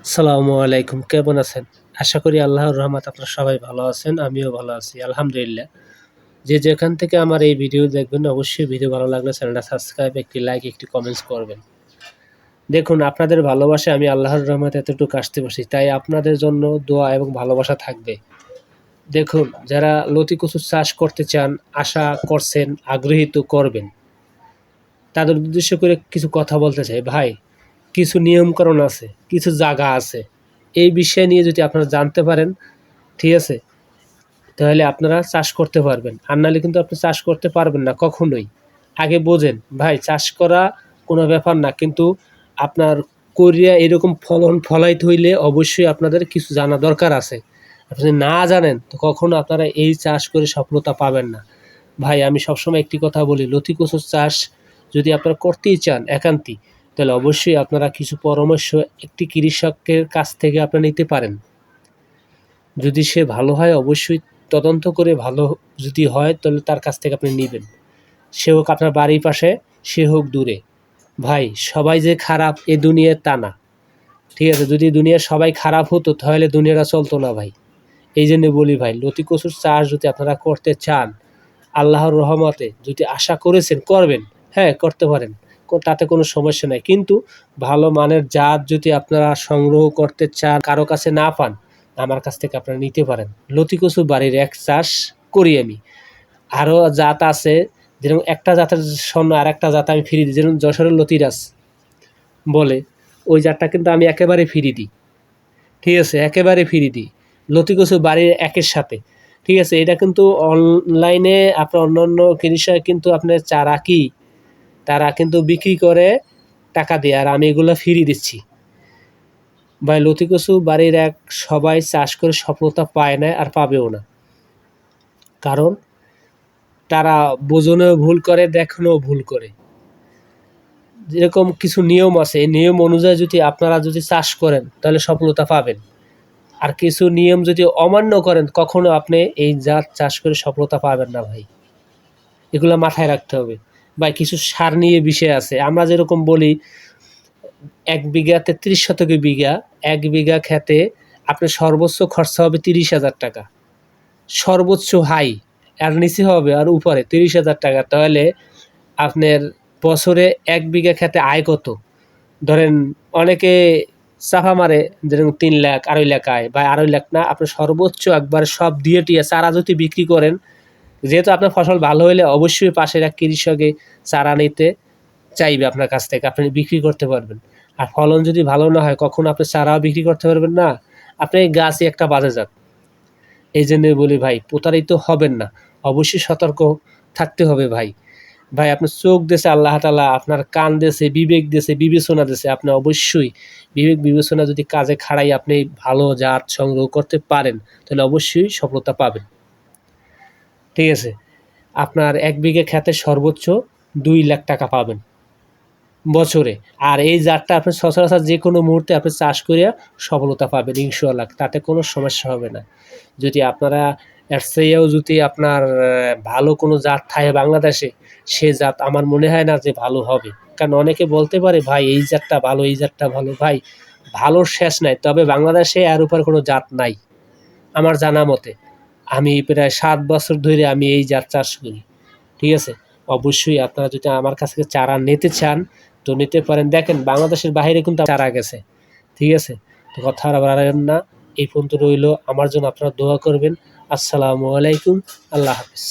আসসালামু আলাইকুম, কেমন আছেন? আশা করি আল্লাহর রহমতে আপনারা সবাই ভালো আছেন। আমিও ভালো আছি আলহামদুলিল্লাহ। যে যেখান থেকে আমার এই ভিডিও দেখবেন অবশ্যই ভিডিও ভালো লাগলে চ্যানেলটা সাবস্ক্রাইব, একটি লাইক, একটি কমেন্টস করবেন। দেখুন, আপনাদের ভালোবাসায় আমি আল্লাহর রহমতে এতটুকু আসতে পারছি, তাই আপনাদের জন্য দোয়া এবং ভালোবাসা থাকবে। দেখুন, যারা লতি কচুর চাষ করতে চান, আশা করছেন, আগ্রহী তো করবেন। তাদের উদ্দেশ্য করে কিছু কথা বলতে চাই। ভাই, কিছু নিয়মকানুন আছে, কিছু জায়গা আছে। এই বিষয় নিয়ে যদি আপনারা জানতে পারেন, ঠিক আছে, তাহলে আপনারা চাষ করতে পারবেন। আর নাহলে কিন্তু আপনি চাষ করতে পারবেন না কখনোই। আগে বোঝেন ভাই, চাষ করা কোনো ব্যাপার না, কিন্তু আপনার করিয়া এরকম ফলন ফলাইতে হইলে অবশ্যই আপনাদের কিছু জানা দরকার আছে। আপনি যদি না জানেন তো কখনো আপনারা এই চাষ করে সফলতা পাবেন না। ভাই, আমি সবসময় একটি কথা বলি, লতি কচুর চাষ যদি আপনারা করতেই চান একান্তই, তাহলে অবশ্যই আপনারা কিছু পরামর্শ একটি কৃষকের কাছ থেকে আপনারা নিতে পারেন। যদি সে ভালো হয় অবশ্যই তদন্ত করে ভালো যদি হয় তাহলে তার কাছ থেকে আপনি নেবেন। সে হোক আপনার বাড়ির পাশে, সে হোক দূরে। ভাই, সবাই যে খারাপ এ দুনিয়ার তা না, ঠিক আছে? যদি দুনিয়ার সবাই খারাপ হতো তাহলে দুনিয়াটা চলতো না ভাই। এই জন্য বলি ভাই, লতি কচুর চাষ যদি আপনারা করতে চান, আল্লাহর রহমতে যদি আশা করেছেন করবেন, হ্যাঁ করতে পারেন, তাতে কোনো সমস্যা নাই। কিন্তু ভালো মানের জাত যদি আপনারা সংগ্রহ করতে চান, কারো কাছে না পান, আমার কাছ থেকে আপনারা নিতে পারেন। লতি কচু বাড়ির এক চাষ করি আমি। আরও জাত আছে, যেরকম একটা জাতের স্বর্ণ আর একটা জাত আমি ফ্রি দিই, যেরকম যশোরের লতিরাজ বলে, ওই জাতটা কিন্তু আমি একেবারে ফ্রি দিই, ঠিক আছে? একেবারে ফ্রি দিই লতি কচু বাড়ির একের সাথে, ঠিক আছে? এটা কিন্তু অনলাইনে আপনার অন্যান্য কৃষক কিন্তু আপনার চারা কি তারা কিন্তু বিক্রি করে টাকা দিয়ে, আর আমি এগুলো ফ্রি দিচ্ছি। ভাই, লতি কচু বাড়ির এক সবাই চাষ করে সফলতা পায় না আর পাবেও না, কারণ তারা বোঝনেও ভুল করে, দেখানোও ভুল করে। যেরকম কিছু নিয়ম আছে, এই নিয়ম অনুযায়ী যদি আপনারা যদি চাষ করেন তাহলে সফলতা পাবেন। আর কিছু নিয়ম যদি অমান্য করেন কখনো আপনি এই জাত চাষ করে সফলতা পাবেন না ভাই। এগুলো মাথায় রাখতে হবে। ভাই, কিছু সার নিয়ে বিষয় আছে। আমরা যেরকম বলি 1 বিঘা 33 শতকে বিঘা, 1 বিঘা খেতে আপনার সর্বোচ্চ খরচা হবে 30,000 টাকা, সর্বোচ্চ হাই। আর নিচে হবে আর উপরে 30,000 টাকা। তাহলে আপনার বছরে 1 বিঘা খেতে আয় কত? ধরেন অনেকে চাপা মারে, যেরকম 3 লাখ 2.5 লাখ আয়, বা 2.5 লাখ না, আপনার সর্বোচ্চ একবার সব দিয়ে টিয়ে চারা যদি বিক্রি করেন, যেহেতু আপনার ফসল ভালো হলে অবশ্যই পাশের এক কৃষকে চারা নিতে চাইবে আপনার কাছ থেকে, আপনি বিক্রি করতে পারবেন। আর ফলন যদি ভালো না হয় কখনো আপনি চারাও বিক্রি করতে পারবেন না, আপনি গাছই একটা বাজে জাত। এই জন্যই বলি ভাই, প্রতারিত হবেন না, অবশ্যই সতর্ক থাকতে হবে ভাই। ভাই, আপনার চোখ দিয়েছে আল্লাহ তাআলা, আপনার কান দিয়েছে, বিবেক দিয়েছে, বিবেচনা দিয়েছে, আপনি অবশ্যই বিবেক বিবেচনা যদি কাজে খাড়াই আপনি ভালো জাত সংগ্রহ করতে পারেন তাহলে অবশ্যই সফলতা পাবেন, ঠিক আছে? আপনার 1 বিঘা খেতে সর্বোচ্চ 2 লাখ টাকা পাবেন বছরে। আর এই জাতটা আপনি সচরাচর যে কোনো মুহূর্তে আপনি চাষ করিয়া সফলতা পাবেন ইনশাআল্লাহ, তাতে কোনো সমস্যা হবে না। যদি আপনারা এর চেয়েও যদি আপনার ভালো কোনো জাত থাকে বাংলাদেশে, সে জাত আমার মনে হয় না যে ভালো হবে। কারণ অনেকে বলতে পারে ভাই এই জাতটা ভালো, এই জাতটা ভালো। ভাই, ভালোর শেষ নাই, তবে বাংলাদেশে এর উপর কোনো জাত নাই আমার জানা মতে। আমি প্রায় 7 বছর ধরে আমি এই জাত চাষ করি, ঠিক আছে? অবশ্যই আপনারা যদি আমার কাছ থেকে চারা নিতে চান তো নিতে পারেন। দেখেন, বাংলাদেশের বাইরে কিন্তু চারা গেছে, ঠিক আছে? তো কথা আর বাড়াবেন না, এই পর্যন্ত রইল। আমার জন্য আপনারা দোয়া করবেন। আসসালামু আলাইকুম, আল্লাহ হাফিজ।